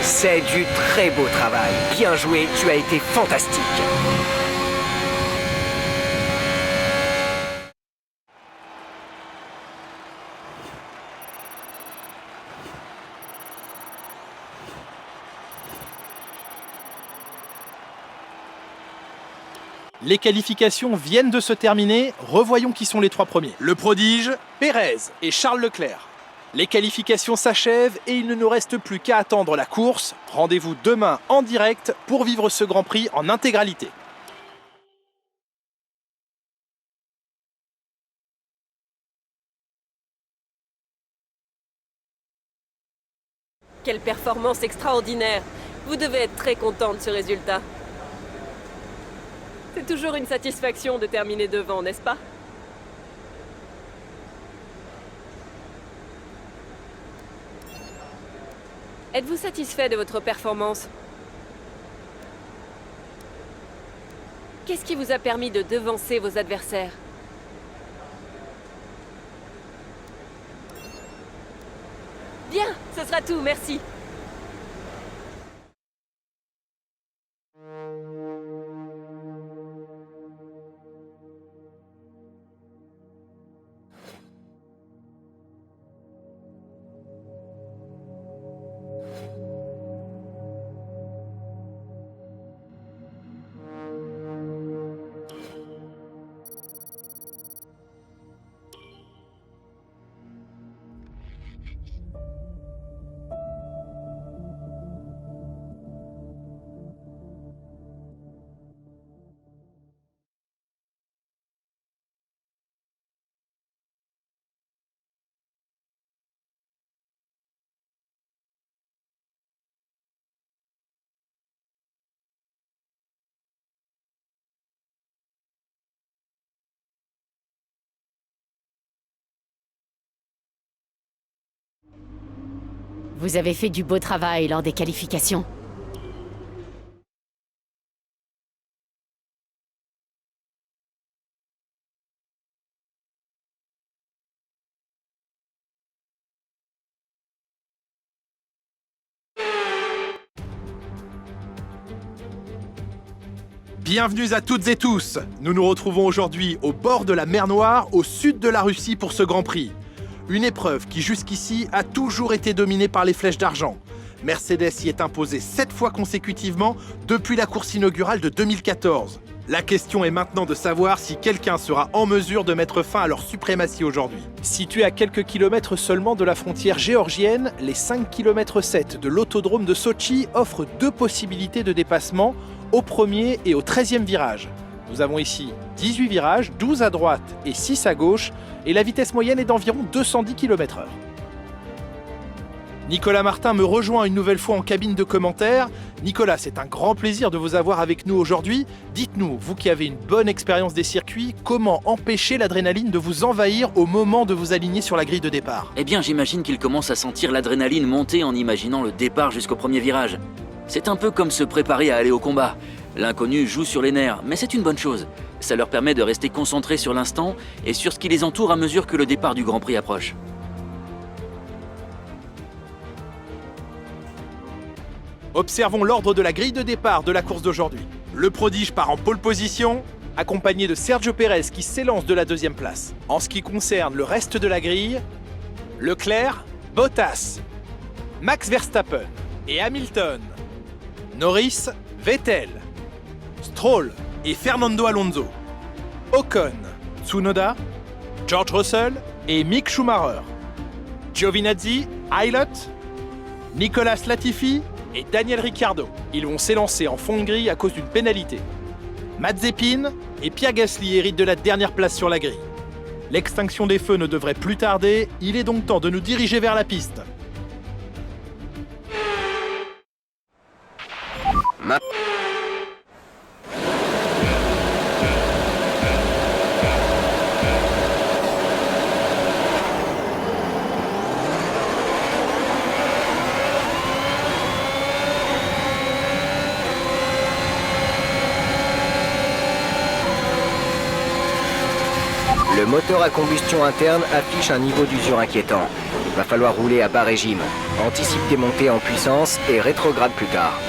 C'est du très beau travail. Bien joué, tu as été fantastique. Les qualifications viennent de se terminer, revoyons qui sont les trois premiers. Le prodige, Pérez et Charles Leclerc. Les qualifications s'achèvent et il ne nous reste plus qu'à attendre la course. Rendez-vous demain en direct pour vivre ce Grand Prix en intégralité. Quelle performance extraordinaire! Vous devez être très content de ce résultat. C'est toujours une satisfaction de terminer devant, n'est-ce pas? Êtes-vous satisfait de votre performance? Qu'est-ce qui vous a permis de devancer vos adversaires? Bien, ce sera tout, merci. Vous avez fait du beau travail lors des qualifications. Bienvenue à toutes et tous. Nous nous retrouvons aujourd'hui au bord de la mer Noire, au sud de la Russie pour ce Grand Prix. Une épreuve qui jusqu'ici a toujours été dominée par les flèches d'argent. Mercedes y est imposée 7 fois consécutivement depuis la course inaugurale de 2014. La question est maintenant de savoir si quelqu'un sera en mesure de mettre fin à leur suprématie aujourd'hui. Situé à quelques kilomètres seulement de la frontière géorgienne, les 5 km 7 de l'autodrome de Sotchi offrent 2 possibilités de dépassement, au premier et au 13e virage. Nous avons ici 18 virages, 12 à droite et 6 à gauche, et la vitesse moyenne est d'environ 210 km/h. Nicolas Martin me rejoint une nouvelle fois en cabine de commentaires. Nicolas, c'est un grand plaisir de vous avoir avec nous aujourd'hui. Dites-nous, vous qui avez une bonne expérience des circuits, comment empêcher l'adrénaline de vous envahir au moment de vous aligner sur la grille de départ? Eh bien, j'imagine qu'il commence à sentir l'adrénaline monter en imaginant le départ jusqu'au premier virage. C'est un peu comme se préparer à aller au combat. L'inconnu joue sur les nerfs, mais c'est une bonne chose. Ça leur permet de rester concentrés sur l'instant et sur ce qui les entoure à mesure que le départ du Grand Prix approche. Observons l'ordre de la grille de départ de la course d'aujourd'hui. Le prodige part en pole position, accompagné de Sergio Pérez qui s'élance de la 2e place. En ce qui concerne le reste de la grille, Leclerc, Bottas, Max Verstappen et Hamilton, Norris, Vettel, Stroll et Fernando Alonso, Ocon, Tsunoda, George Russell et Mick Schumacher, Giovinazzi, Aylott, Nicolas Latifi et Daniel Ricciardo. Ils vont s'élancer en fond de grille à cause d'une pénalité. Mazepin et Pierre Gasly héritent de la dernière place sur la grille. L'extinction des feux ne devrait plus tarder, il est donc temps de nous diriger vers la piste. Le moteur à combustion interne affiche un niveau d'usure inquiétant. Il va falloir rouler à bas régime. Anticipe tes montées en puissance et rétrograde plus tard.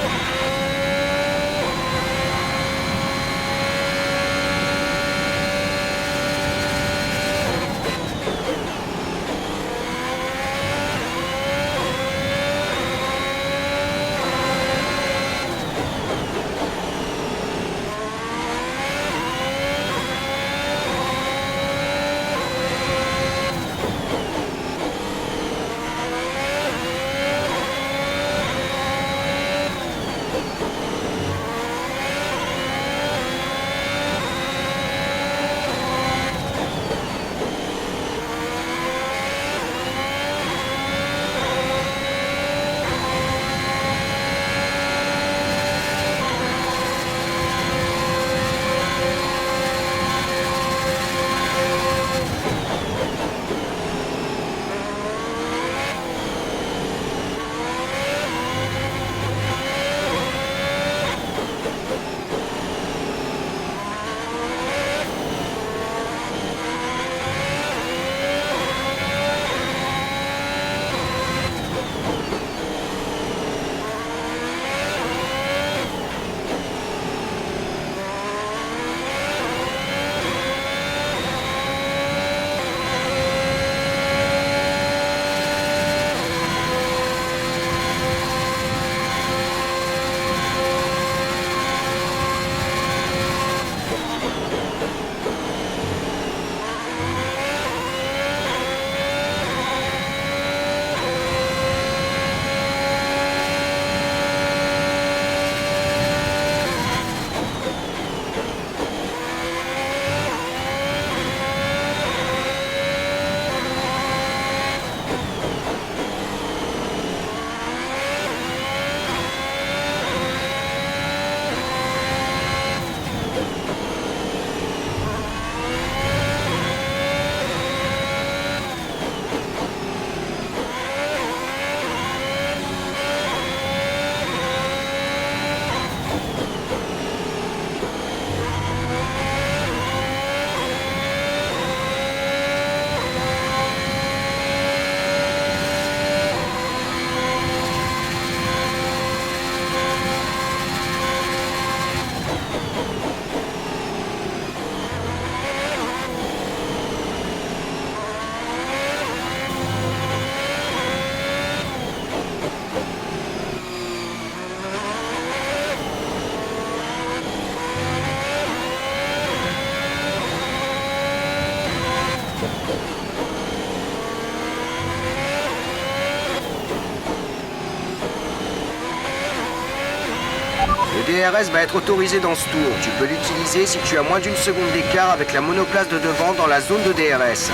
Le DRS va être autorisé dans ce tour. Tu peux l'utiliser si tu as moins d'une seconde d'écart avec la monoplace de devant dans la zone de DRS.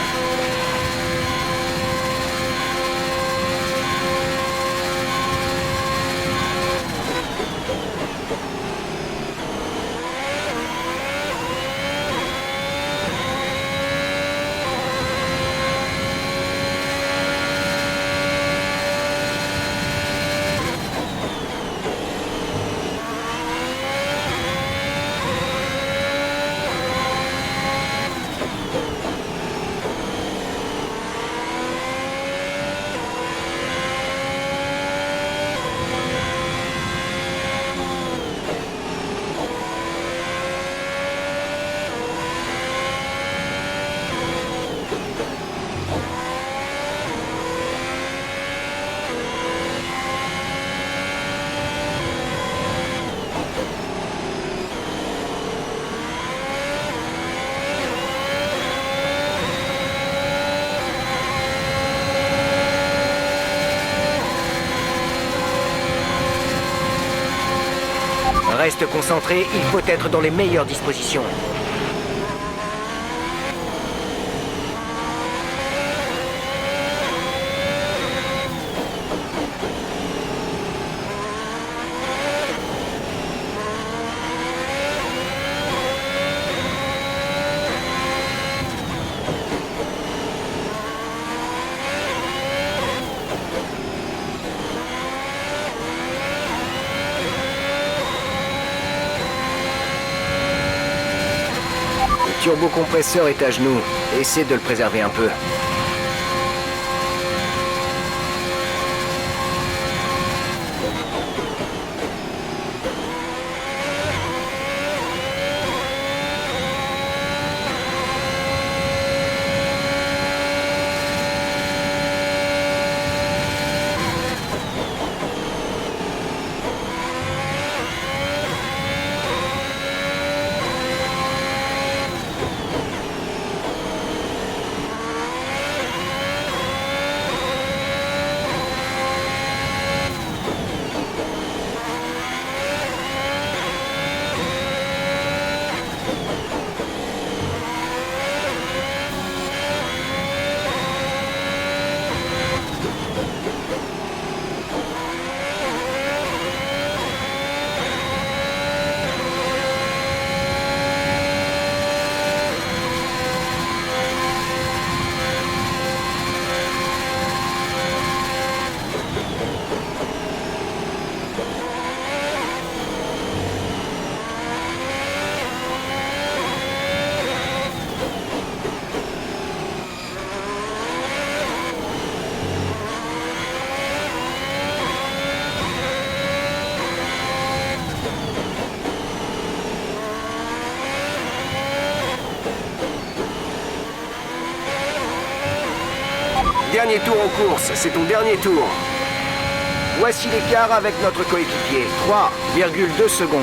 Reste concentré, il faut être dans les meilleures dispositions. turbocompresseur est à genoux. Essaie de le préserver un peu. Dernier tour en course, c'est ton dernier tour. Voici l'écart avec notre coéquipier, 3,2 secondes.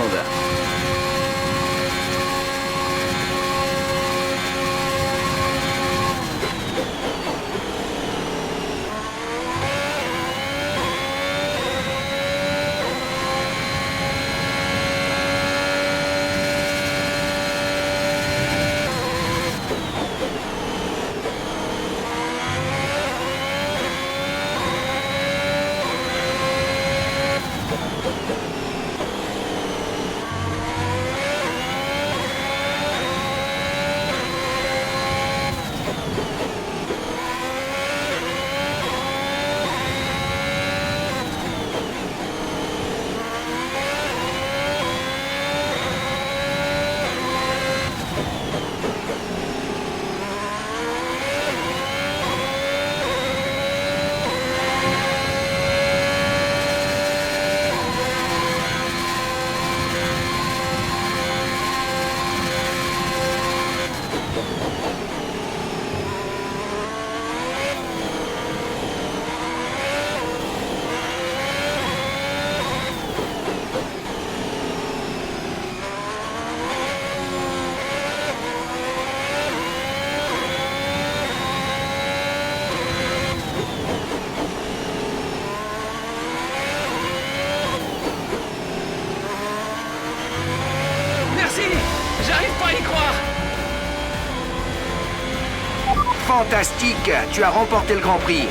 Fantastique, tu as remporté le Grand Prix.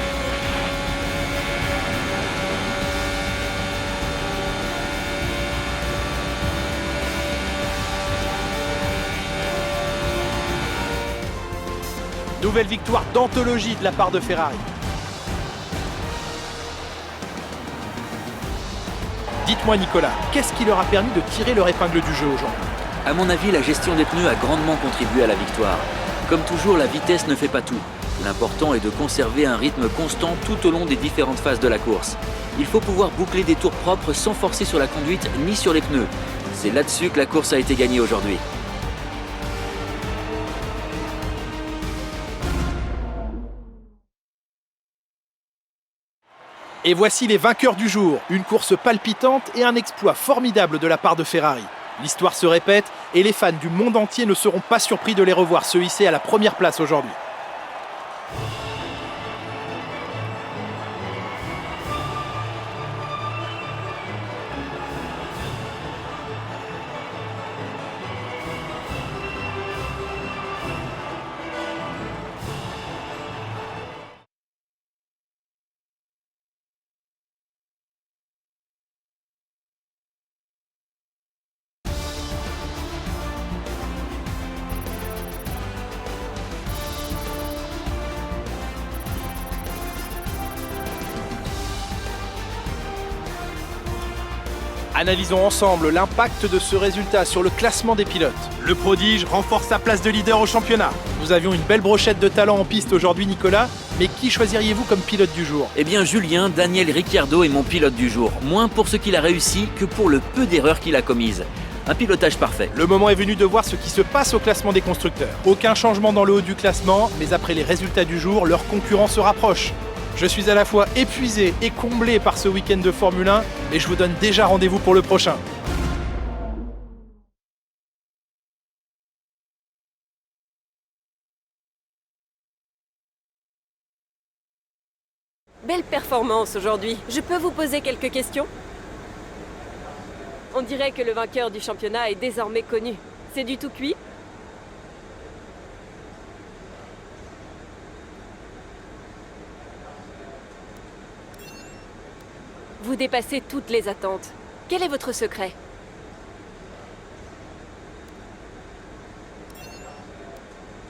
Nouvelle victoire d'anthologie de la part de Ferrari. Dites-moi Nicolas, qu'est-ce qui leur a permis de tirer leur épingle du jeu aujourd'hui? À mon avis, la gestion des pneus a grandement contribué à la victoire. Comme toujours, la vitesse ne fait pas tout. L'important est de conserver un rythme constant tout au long des différentes phases de la course. Il faut pouvoir boucler des tours propres sans forcer sur la conduite ni sur les pneus. C'est là-dessus que la course a été gagnée aujourd'hui. Et voici les vainqueurs du jour. Une course palpitante et un exploit formidable de la part de Ferrari. L'histoire se répète et les fans du monde entier ne seront pas surpris de les revoir se hisser à la première place aujourd'hui. Analysons ensemble l'impact de ce résultat sur le classement des pilotes. Le prodige renforce sa place de leader au championnat. Nous avions une belle brochette de talent en piste aujourd'hui, Nicolas, mais qui choisiriez-vous comme pilote du jour? Eh bien Julien, Daniel Ricciardo est mon pilote du jour. Moins pour ce qu'il a réussi que pour le peu d'erreurs qu'il a commises. Un pilotage parfait. Le moment est venu de voir ce qui se passe au classement des constructeurs. Aucun changement dans le haut du classement, mais après les résultats du jour, leurs concurrents se rapprochent. Je suis à la fois épuisé et comblé par ce week-end de Formule 1, mais je vous donne déjà rendez-vous pour le prochain. Belle performance aujourd'hui. Je peux vous poser quelques questions? On dirait que le vainqueur du championnat est désormais connu. C'est du tout cuit? Vous dépassez toutes les attentes. Quel est votre secret?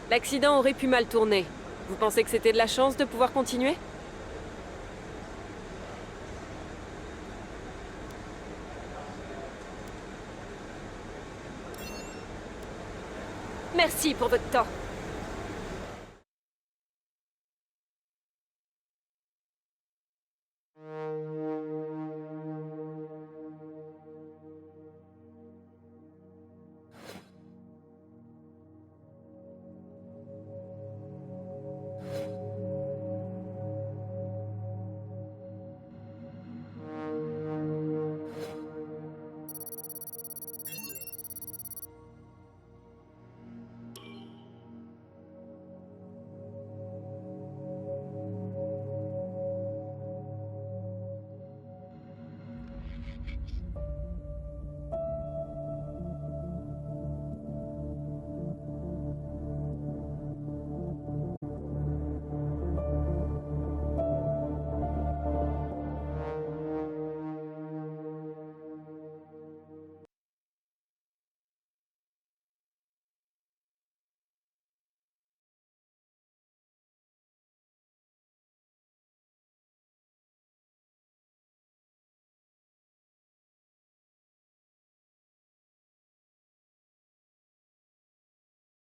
L'accident aurait pu mal tourner. Vous pensez que c'était de la chance de pouvoir continuer? Merci pour votre temps.